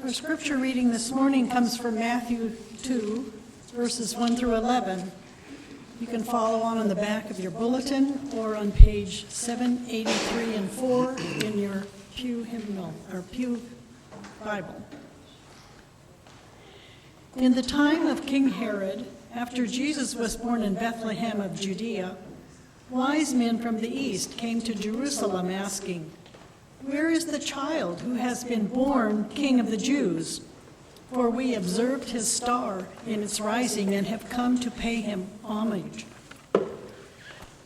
Our scripture reading this morning comes from Matthew 2, verses 1 through 11. You can follow on the back of your bulletin or on page 783 and 4 in your pew hymnal or pew Bible. In the time of King Herod, after Jesus was born in Bethlehem of Judea, wise men from the east came to Jerusalem asking, "Where is the child who has been born King of the Jews? For we observed his star in its rising and have come to pay him homage."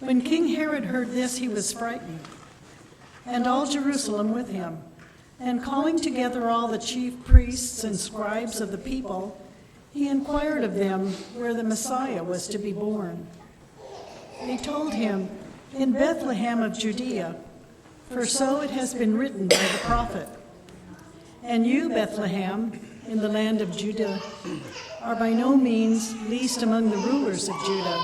When King Herod heard this, he was frightened, and all Jerusalem with him. And calling together all the chief priests and scribes of the people, he inquired of them where the Messiah was to be born. They told him, "In Bethlehem of Judea, for so it has been written by the prophet. And you, Bethlehem, in the land of Judah, are by no means least among the rulers of Judah.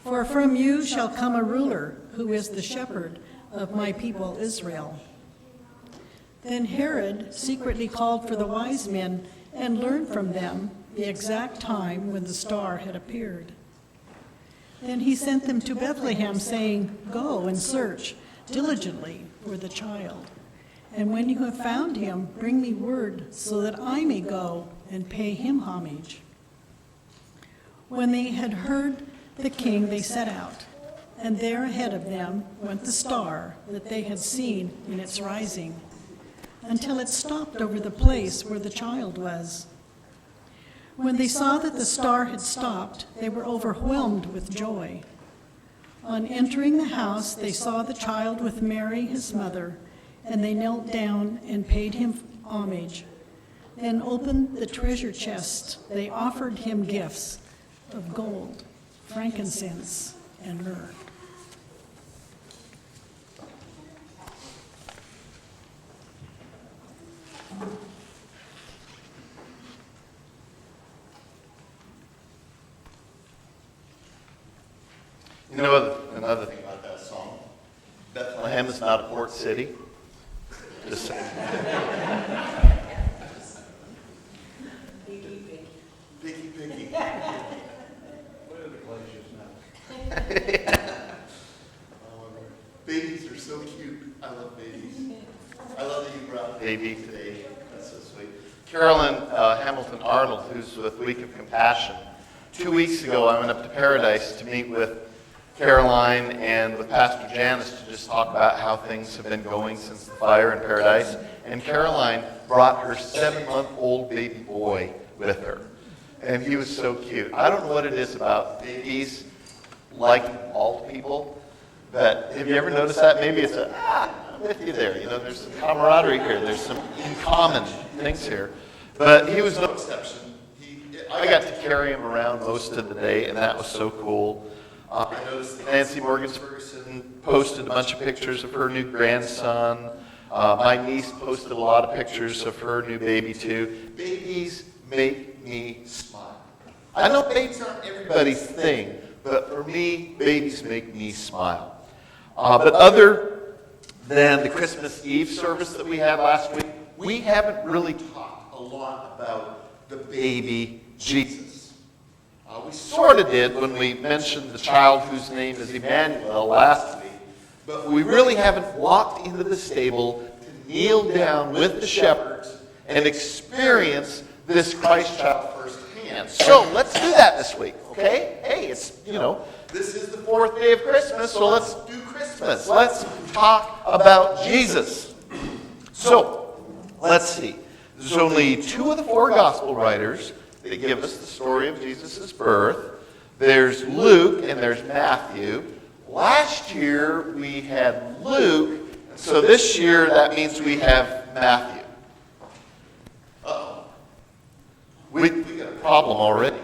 For from you shall come a ruler who is the shepherd of my people Israel." Then Herod secretly called for the wise men and learned from them the exact time when the star had appeared. Then he sent them to Bethlehem, saying, "Go and search diligently for the child. And when you have found him, bring me word so that I may go and pay him homage." When they had heard the king, they set out, and there ahead of them went the star that they had seen in its rising, until it stopped over the place where the child was. When they saw that the star had stopped, they were overwhelmed with joy. On entering the house, they saw the child with Mary, his mother, and they knelt down and paid him homage. Then opened the treasure chest. They offered him gifts of gold, frankincense, and myrrh. You know another thing about that song? Bethlehem is not a port city. Just saying. Picky. What are the glaciers now? Babies are so cute. I love babies. I love that you brought a baby today. That's so sweet. Carolyn Hamilton Arnold, who's with Week of Compassion. 2 weeks ago, I went up to Paradise to meet with Caroline and with Pastor Janice to just talk about how things have been going since the fire in Paradise. And Caroline brought her 7-month-old baby boy with her. And he was so cute. I don't know what it is about babies liking all people, but have you ever noticed that? Maybe it's I'm with you there. You know, there's some camaraderie here. There's some in common things here. But he was no exception. I got to carry him around most of the day, and that was so cool. I noticed that Nancy Morgan-Ferguson posted a bunch of pictures of her new grandson. My niece posted a lot of pictures of her new baby, too. Babies make me smile. I know babies aren't everybody's thing, but for me, babies make me smile. But other than the Christmas Eve service that we had last week, we haven't really talked a lot about the baby Jesus. We sort of did when we mentioned the child whose name is Emmanuel last week, but we really haven't walked into the stable to kneel down with the shepherds and experience this Christ child firsthand. So let's do that this week, okay? Hey, it's, this is the 4th day of Christmas, so let's do Christmas. Let's talk about Jesus. So, let's see. There's only 2 of the 4 gospel writers that give us the story of Jesus' birth. There's Luke and there's Matthew. Last year we had Luke, so this year that means we have Matthew. Uh-oh. We got a problem already.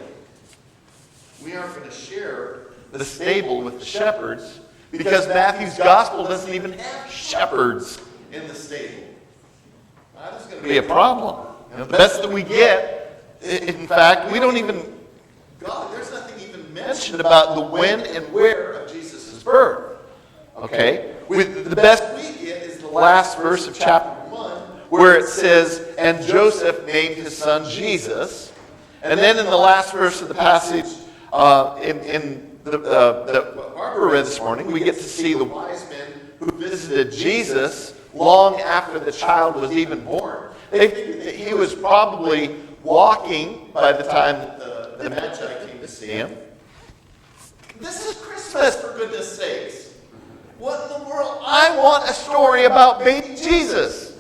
We aren't going to share the stable with the shepherds because Matthew's gospel doesn't even have shepherds in the stable. That is going to be a problem. The best that we get, in fact, we don't even, there's nothing even mentioned about the when and where of Jesus' birth. Okay? The best we get is the last verse of chapter 1, where it says, and Joseph named his son Jesus. And then in the last verse of the passage, that Barbara read this morning, we get to see the wise men who visited Jesus long after the child was even born. They figured that he was probably walking by the time that the Magi came to see him. This is Christmas, for goodness sakes. What in the world? I want a story about baby Jesus.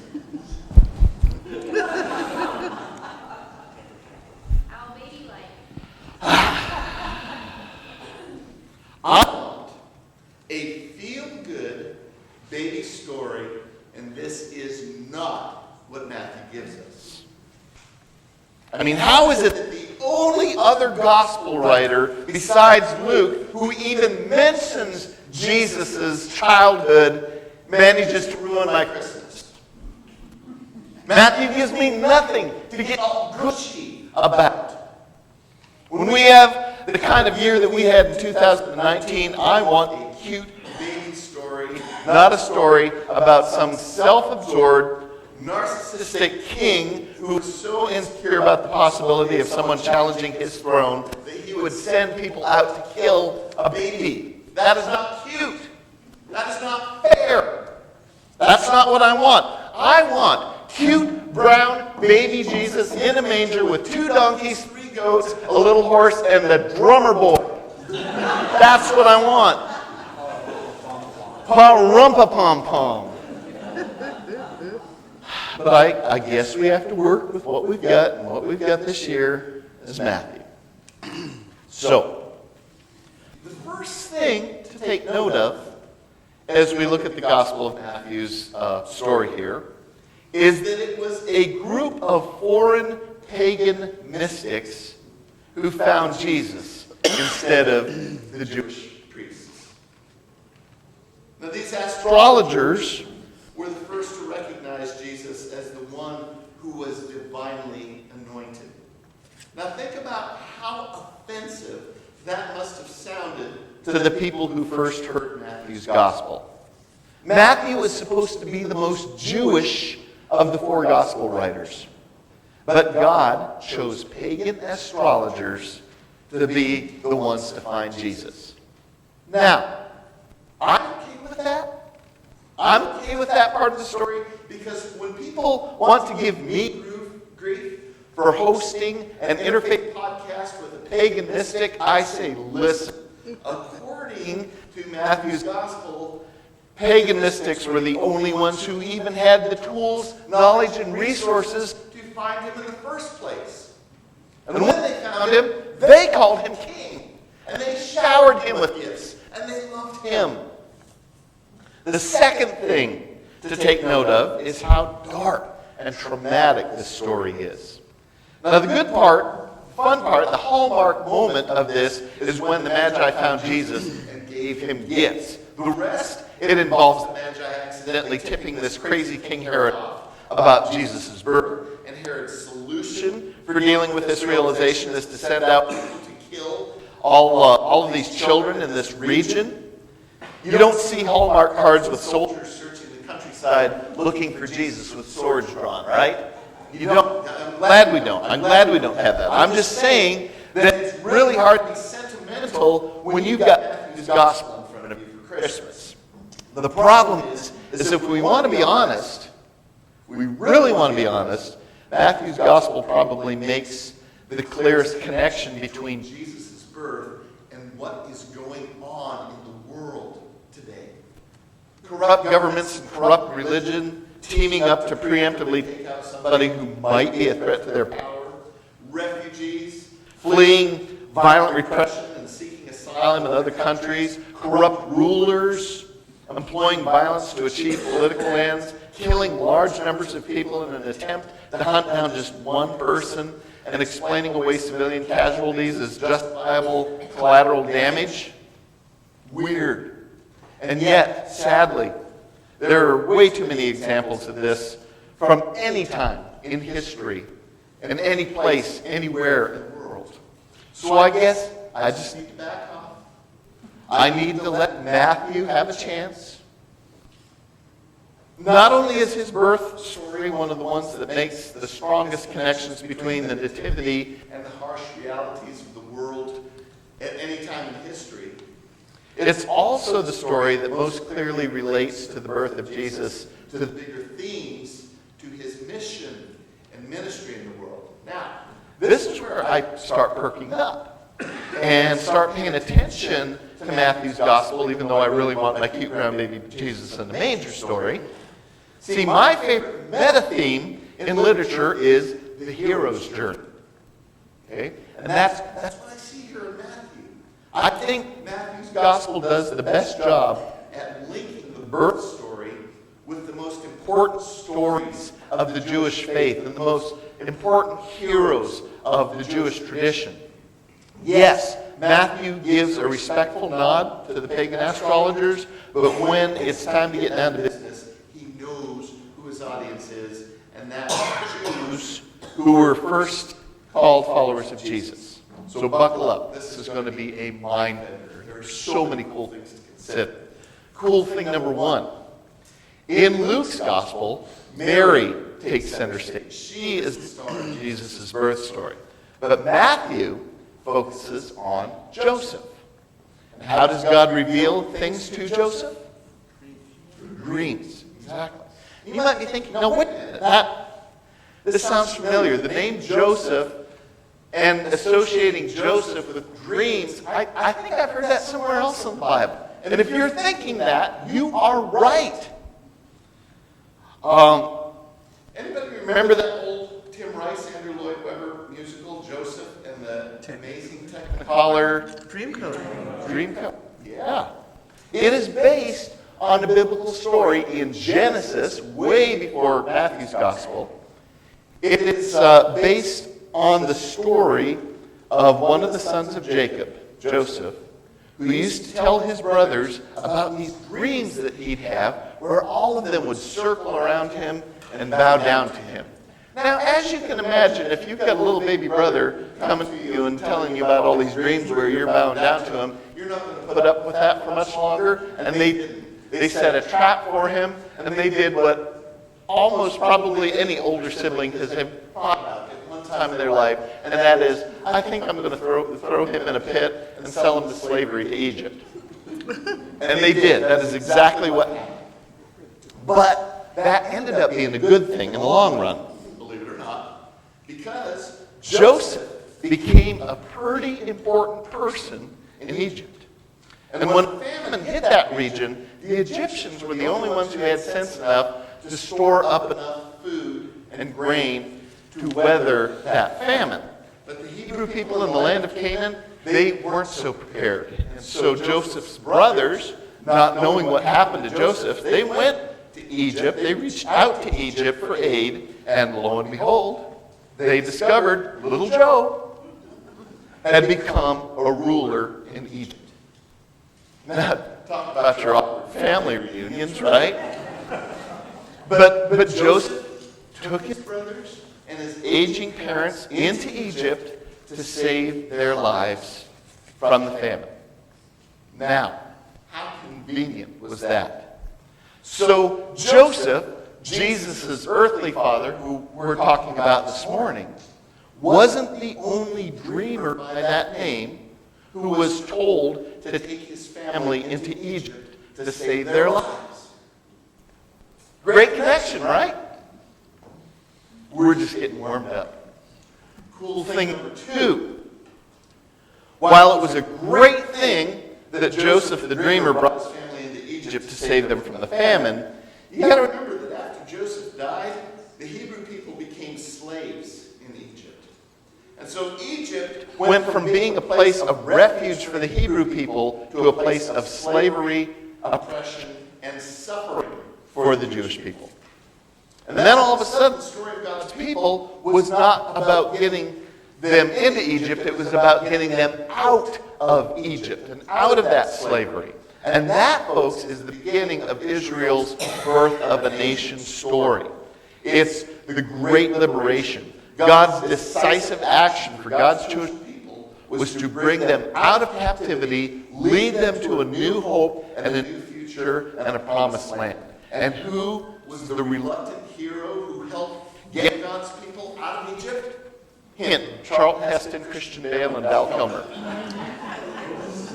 How baby-like. I want a feel-good baby story, and this is not what Matthew gives us. I mean, how is it that the only other gospel writer besides Luke who even mentions Jesus' childhood manages to ruin my Christmas? Matthew gives me nothing to get all gushy about. When we have the kind of year that we had in 2019, I want a cute baby story, not a story about some self-absorbed, narcissistic king who was so insecure about the possibility of someone challenging his throne that he would send people out to kill a baby. That is not cute. That is not fair. That's not what I want. I want cute brown baby Jesus in a manger with 2 donkeys, 3 goats, a little horse, and the drummer boy. That's what I want. Pa-rumpa-pom-pom. But I guess we have to work with what we've got, and what we've got this year is Matthew. So, the first thing to take note of as we look at the Gospel of Matthew's story here is that it was a group of foreign pagan mystics who found Jesus instead of the Jewish priests. Now, these astrologers were the first to recognize Jesus as the one who was divinely anointed. Now think about how offensive that must have sounded to the people who first heard Matthew's gospel. Matthew was supposed to be the most Jewish of the 4 gospel writers. But God chose pagan astrologers to be the ones to find Jesus. Now, I'm okay with that. I'm okay with that part of the story because when people want to give me grief for hosting an interfaith podcast with a pagan mystic, I say, listen, according to Matthew's gospel, pagan mystics were the only ones who even had the tools, knowledge, and resources to find him in the first place. And when they found him, they called him king, and they showered him with gifts, and they loved him. The second thing to take note of is how dark and traumatic this story is. Now, the good part, fun part, the hallmark moment of this is when the Magi found Jesus and gave him gifts. The rest, it involves the Magi accidentally tipping this crazy King Herod off about Jesus' birth. And Herod's solution for dealing with this realization is to send out people to kill all of these children in this region. You don't see Hallmark cards with soldiers searching the countryside looking for Jesus with swords drawn, right? You don't. I'm glad we don't. I'm glad we don't have that. I'm just saying that it's really hard to be sentimental when you've got Matthew's gospel in front of you for Christmas. The problem is if we want to be honest, we really want to be honest, Matthew's gospel probably makes the clearest connection between Jesus' birth and what is going on in the world today. Corrupt governments and corrupt religion teaming up to preemptively take out somebody who might be a threat to their power. Refugees fleeing violent repression and seeking asylum in other countries. Corrupt rulers employing violence to achieve political ends. Killing large numbers of people in an attempt to hunt down just one person and explaining away civilian casualties as justifiable collateral damage. Weird. And yet, sadly, there are way too many examples of this from any time in history, in any place, anywhere in the world. So I guess I just need to back off. I need to let Matthew have a chance. Not only is his birth story one of the ones that makes the strongest connections between the nativity and the harsh realities of the world at any time in history, it's also the story that most clearly relates to the birth of Jesus, to the bigger themes, to his mission and ministry in the world. Now, this is where I start perking up and start paying attention to Matthew's gospel, even though I really want my cute round baby Jesus in the manger story. See, my favorite meta-theme in literature is the hero's journey. Okay? And that's what I see here in Matthew. I think Matthew's gospel does the best job at linking the birth story with the most important stories of the Jewish faith and the most important heroes of the Jewish tradition. Yes, Matthew gives a respectful nod to the pagan astrologers, but when it's time to get down to business, he knows who his audience is, and that's Jews who were first called followers of Jesus. So buckle up. This is going to be a mind bender. There are so many cool things to consider. Cool thing number one. In Luke's gospel, Mary takes center stage. She is the star of Jesus' birth story. But Matthew focuses on Joseph. And how does God reveal things to Joseph? Through dreams. Exactly. You might be thinking, no, wait a minute. This sounds familiar. The name Joseph and associating Joseph with dreams, I think I've heard that somewhere else in the Bible. And if you're thinking that, you are right. Anybody remember that old Tim Rice, Andrew Lloyd Webber musical, Joseph and the Amazing Technicolor Dreamcoat? Yeah. It is based on a biblical story in Genesis, way before Matthew's gospel. It is based on the story of one of the sons of Jacob, Joseph, who used to tell his brothers about these dreams that he'd have, where all of them would circle around him and bow down to him. Now, as you can imagine, if you've got a little baby brother coming to you and telling you about all these dreams where you're bowing down to him, you're not going to put up with that for much longer. And they set a trap for him, and they did what almost probably any older sibling has thought about at one time in their life, and that is, I think I'm going to throw him in a pit and sell him to slavery to Egypt. And they did. That is exactly what happened. But that ended up being a good thing in the long run, believe it or not, because Joseph became a pretty important person in Egypt. And when famine hit that region, the Egyptians were the only ones who had sense enough to store up enough food and grain to weather that famine. But the Hebrew people in the land of Canaan, they weren't so prepared. And so Joseph's brothers, not knowing what happened to Joseph, they went to Egypt. They reached out to Egypt for aid, and lo and behold, they discovered little Joe had become a ruler in Egypt. Now, talk about your awkward family reunions, right? But Joseph took his brothers and his aging parents into Egypt to save their lives from the famine. Now, how convenient was that? So Joseph, Jesus' earthly father, who we're talking about this morning, wasn't the only dreamer by that name who was told to take his family into Egypt to save their lives. Great connection, right? We're just getting warmed up. Cool thing number two. While it was a great thing that Joseph the dreamer brought his family into Egypt to save them from the famine, you got to remember that after Joseph died, the Hebrew people became slaves in Egypt. And so Egypt went from being a place of refuge for the Hebrew people to a place of slavery, oppression, and suffering for the Jewish people. And then all of a sudden, the story of God's people was not about getting them into Egypt. It was about getting them out of Egypt and out of that slavery. And that, folks, is the beginning of Israel's birth of a nation story. It's the great liberation. God's decisive action for God's Jewish people was to bring them out of captivity, lead them to a new hope and a new future and a promised land. And who was the reluctant hero who helped get God's people out of Egypt? Hint, Charlton Heston, Christian Bale, and Val Kilmer.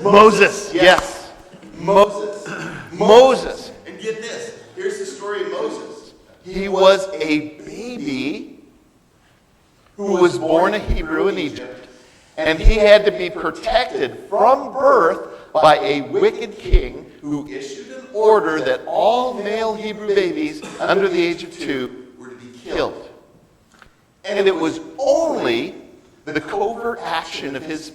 Moses, yes. Moses. Moses. And get this. Here's the story of Moses. He was a baby who was born a Hebrew in Egypt, and he had to be protected from birth by a wicked king who issued an order that all male Hebrew babies under the age of 2 were to be killed. And it was only the covert action of his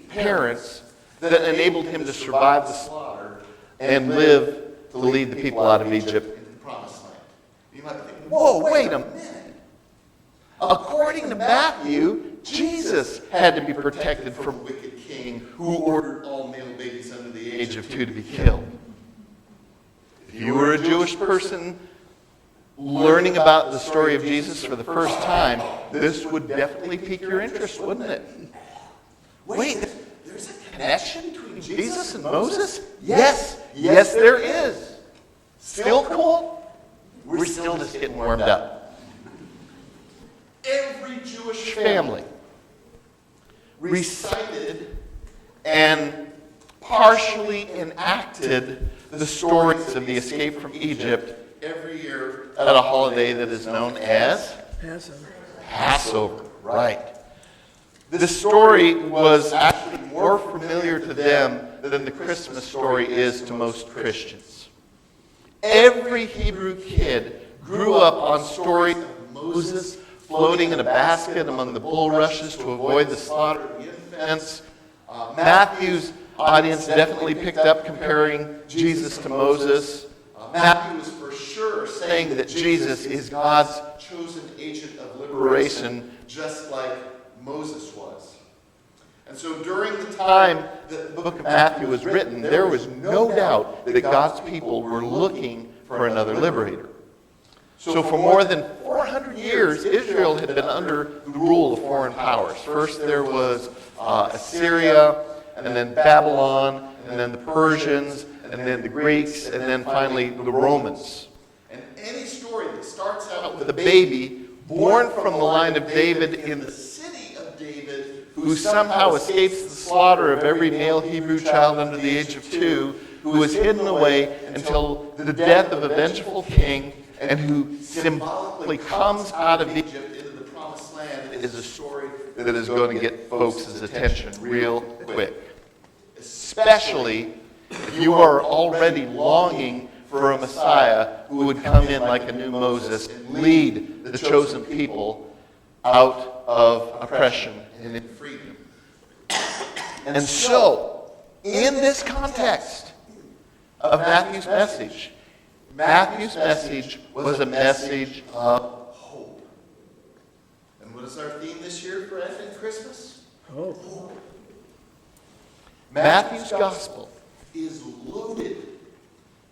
parents that enabled him to survive the slaughter and live to lead the people out of Egypt into the promised land. You might be thinking, whoa, wait a minute. According to Matthew, Jesus had to be protected from a wicked king who ordered all male babies under the age of 2 to be killed. If you were a Jewish person learning about the story of Jesus for the first time, this would definitely pique your interest, wouldn't it? Wait, there's a connection between Jesus and Moses? Yes, yes there is. Still cool? We're still just getting warmed up. Every Jewish family recited and partially enacted the stories of the escape from Egypt every year at a holiday that is known as Passover. Right. The story was actually more familiar to them than the Christmas story is to most Christians. Every Hebrew kid grew up on stories of Moses floating in a basket among the bulrushes to avoid the slaughter of the infants. Matthew's audience definitely picked up comparing Jesus to Moses. Matthew was for sure saying that Jesus is God's chosen agent of liberation, just like Moses was. And so during the time that the book of Matthew was written, there was no doubt that God's people were looking for another liberator. So for more than 400 years, Israel had been under the rule of foreign powers. First there was Assyria, and then Babylon, and then the Persians, and then the Greeks, and then finally the Romans. And any story that starts out with a baby born from the line of David in the city of David, who somehow escapes the slaughter of every male Hebrew child under the age of 2, who was hidden away until the death of a vengeful king, and who symbolically comes out of Egypt into the promised land, is a story that is going to get folks' attention real quick. Especially if you are already longing for a Messiah who would come in like a new Moses and lead the chosen people out of oppression and in freedom. And so, in this context of Matthew's message was a message of hope. And what is our theme this year for Advent Christmas? Hope. Matthew's gospel is loaded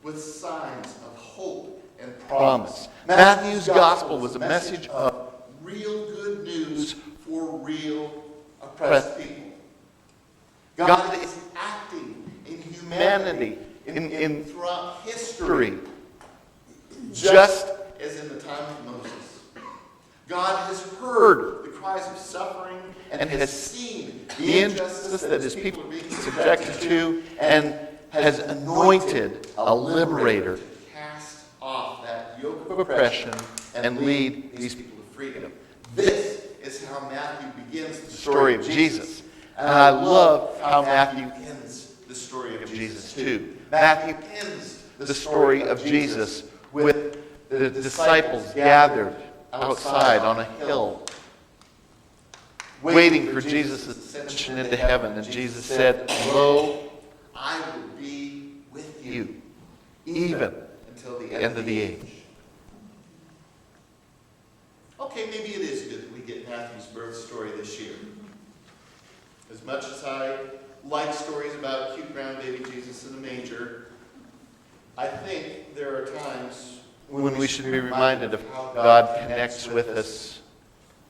with signs of hope and promise. Matthew's gospel was a message of real good news for real oppressed people. God is acting in humanity, in throughout history, just as in the time of Moses. God has heard the cries of suffering and has seen the injustice that his people are being subjected to, and has anointed a liberator to cast off that yoke of oppression and lead these people to freedom. This is how Matthew begins the story of Jesus. And I love how Matthew ends the story of Jesus too. Matthew ends the story of Jesus with the disciples gathered outside on a hill, waiting for Jesus' ascension into heaven. And Jesus said, "Lo, I will be with you, even until the end of the age." Okay, maybe it is good that we get Matthew's birth story this year. As much as I like stories about cute brown baby Jesus in a manger, I think there are times when we should be reminded of how God connects with us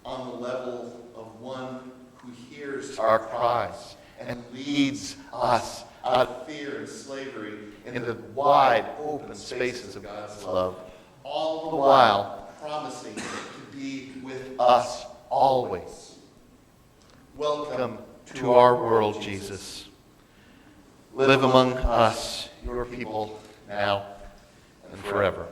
on the level of one who hears our cries and leads us out of fear and slavery into the wide open spaces of God's love all the while promising to be with us always. Welcome to our world, Jesus. Live among us, your people, now and forever.